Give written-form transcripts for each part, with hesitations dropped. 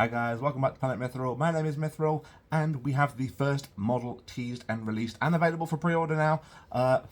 Hi guys, welcome back to Planet Mithril. My name is Mithril, and we have the first model teased and released and available for pre-order now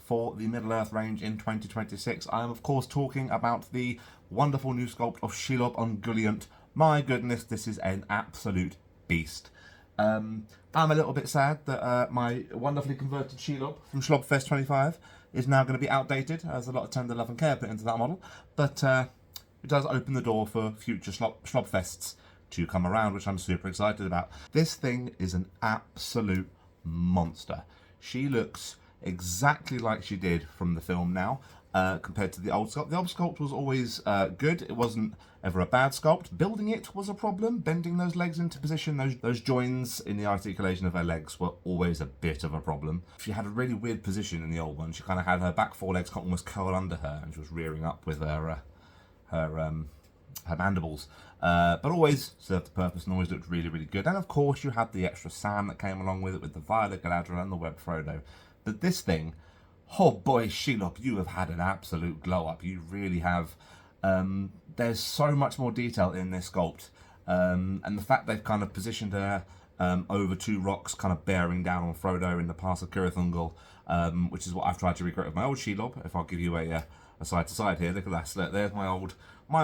for the Middle-earth range in 2026. I am of course talking about the wonderful new sculpt of Shelob Ungoliant. My goodness, this is an absolute beast. I'm a little bit sad that my wonderfully converted Shelob from Shlobfest 25 is now going to be outdated, as a lot of tender love and care put into that model, but it does open the door for future Shlobfests to come around, which I'm super excited about. This thing is an absolute monster. She looks exactly like she did from the film now, compared to the old sculpt. The old sculpt was always good. It wasn't ever a bad sculpt. Building it was a problem. Bending those legs into position, those joins in the articulation of her legs were always a bit of a problem. She had a really weird position in the old one. She kind of had her back four legs almost curl under her, and she was rearing up with her mandibles, but always served the purpose and always looked really, really good. And of course you had the extra Sam that came along with it, with the Violet Galadriel and the Web Frodo. But this thing, oh boy, Shelob, you have had an absolute glow up. You really have. There's so much more detail in this sculpt, and the fact they've kind of positioned her over two rocks, kind of bearing down on Frodo in the pass of Cirith Ungol, which is what I've tried to recreate with my old Shelob. If I'll give you a side to side here, look at that. Look, there's my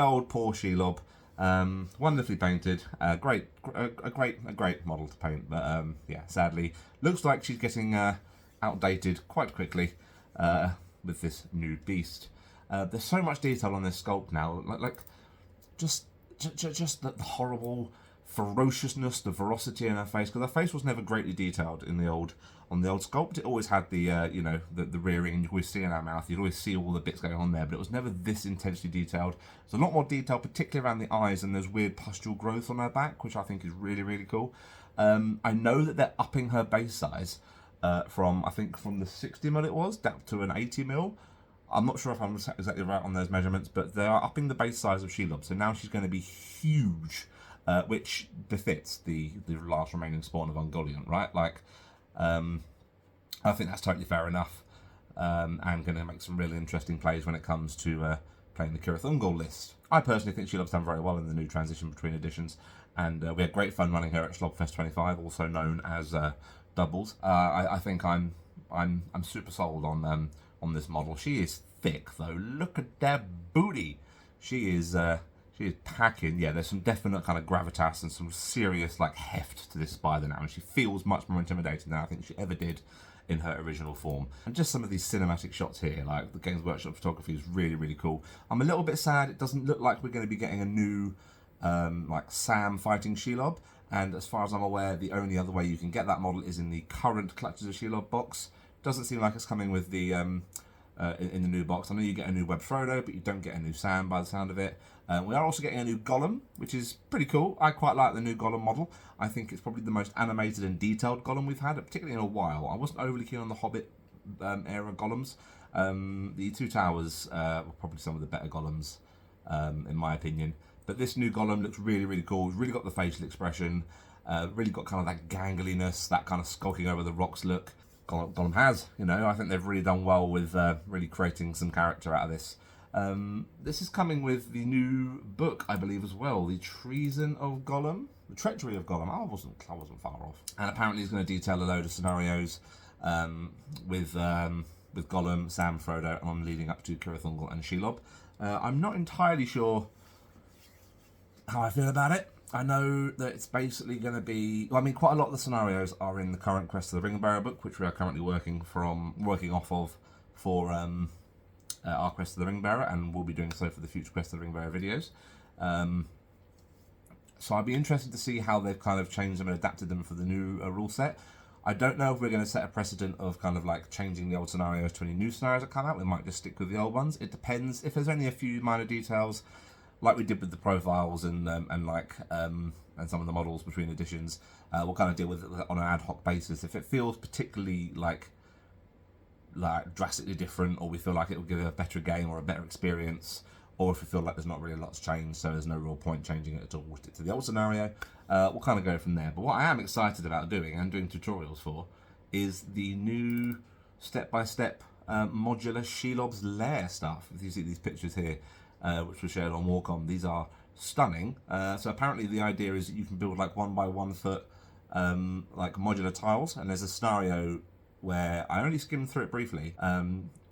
old poor Shelob, wonderfully painted. A great model to paint, but yeah, sadly looks like she's getting outdated quite quickly with this new beast. There's so much detail on this sculpt now, like just the horrible ferociousness, the ferocity in her face, because her face was never greatly detailed in the old sculpt. It always had the you know, the rearing, and you always see in her mouth, you'd always see all the bits going on there, but it was never this intensely detailed. There's a lot more detail, particularly around the eyes, and there's weird pustule growth on her back, which I think is really, really cool. I know that they're upping her base size from, I think from the 60mm it was down to an 80mm. I'm not sure if I'm exactly right on those measurements, but they are upping the base size of Shelob, so now she's going to be huge, which befits the last remaining spawn of Ungoliant, right? Like, I think that's totally fair enough, and going to make some really interesting plays when it comes to playing the Cirith Ungol list. I personally think Shelob's done very well in the new transition between editions, and we had great fun running her at Shlobfest 25, also known as Doubles. I think I'm super sold on this model. She is thick though. Look at that booty. She is packing. Yeah, there's some definite kind of gravitas and some serious like heft to this spider now, and she feels much more intimidating than I think she ever did in her original form. And just some of these cinematic shots here, like the Games Workshop photography, is really, really cool. I'm a little bit sad it doesn't look like we're going to be getting a new like Sam fighting Shelob, and as far as I'm aware, the only other way you can get that model is in the current Clutches of Shelob box. Doesn't seem like it's coming with the in the new box. I know you get a new Web Frodo, but you don't get a new Sam by the sound of it. We are also getting a new Gollum, which is pretty cool. I quite like the new Gollum model. I think it's probably the most animated and detailed Gollum we've had, particularly in a while. I wasn't overly keen on the Hobbit era Gollums. The Two Towers were probably some of the better Gollums, in my opinion. But this new Gollum looks really, really cool. It's really got the facial expression, really got kind of that gangliness, that kind of skulking over the rocks look. Gollum has, you know, I think they've really done well with really creating some character out of this. This is coming with the new book, I believe, as well, The Treason of Gollum, The Treachery of Gollum. I wasn't far off. And apparently he's going to detail a load of scenarios with Gollum, Sam, Frodo, and on leading up to Cirith Ungol and Shelob. I'm not entirely sure how I feel about it. I know that it's basically going to be, well, I mean, quite a lot of the scenarios are in the current Crest of the Ringbearer book, which we are currently working off of for our Crest of the Ringbearer, and we'll be doing so for the future Crest of the Ringbearer videos. So I'd be interested to see how they've kind of changed them and adapted them for the new rule set. I don't know if we're going to set a precedent of kind of like changing the old scenarios to any new scenarios that come out. We might just stick with the old ones. It depends. If there's only a few minor details, like we did with the profiles and some of the models between editions, we'll kind of deal with it on an ad hoc basis. If it feels particularly like drastically different, or we feel like it will give a better game or a better experience, or if we feel like there's not really a lot's changed, so there's no real point changing it at all to the old scenario, we'll kind of go from there. But what I am excited about doing, and doing tutorials for, is the new step-by-step modular Shelob's Lair stuff. If you see these pictures here, which were shared on Warcom, these are stunning. So apparently the idea is that you can build like 1 by 1 foot like modular tiles, and there's a scenario where I only skimmed through it briefly,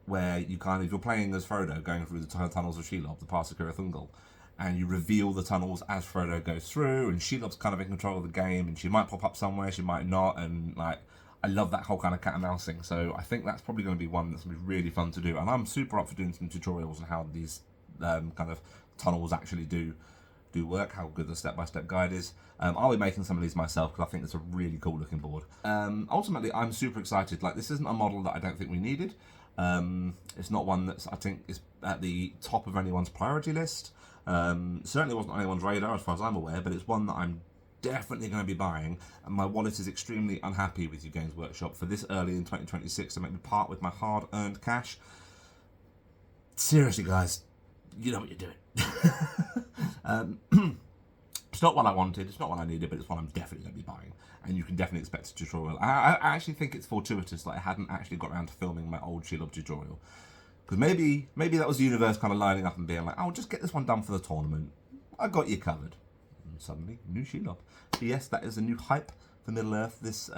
where you kind of, you're playing as Frodo going through the tunnels of Shelob, the pass of Thungol, and you reveal the tunnels as Frodo goes through, and Shelob's kind of in control of the game, and she might pop up somewhere, she might not, and like, I love that whole kind of cat and mouse thing, so I think that's probably going to be one that's going to be really fun to do, and I'm super up for doing some tutorials on how these kind of tunnels actually do work, how good the step-by-step guide is. I'll be making some of these myself because I think it's a really cool looking board. Ultimately, I'm super excited. Like, this isn't a model that I don't think we needed. It's not one that I think is at the top of anyone's priority list. Certainly wasn't on anyone's radar as far as I'm aware, but it's one that I'm definitely going to be buying, and my wallet is extremely unhappy with you Games Workshop for this early in 2026 to make me part with my hard-earned cash. Seriously, guys, you know what you're doing. It's not what I wanted, it's not what I needed, but it's one I'm definitely going to be buying, and you can definitely expect a tutorial. I actually think it's fortuitous that I hadn't actually got around to filming my old Shelob tutorial, because maybe that was the universe kind of lining up and being like, oh, just get this one done for the tournament, I got you covered. And suddenly, new Shelob. So yes, that is a new hype for Middle-earth this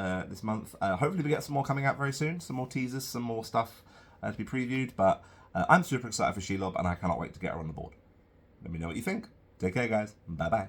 month. Hopefully we get some more coming out very soon, some more teasers, some more stuff to be previewed, but I'm super excited for Shelob, and I cannot wait to get her on the board. Let me know what you think. Take care, guys. Bye-bye.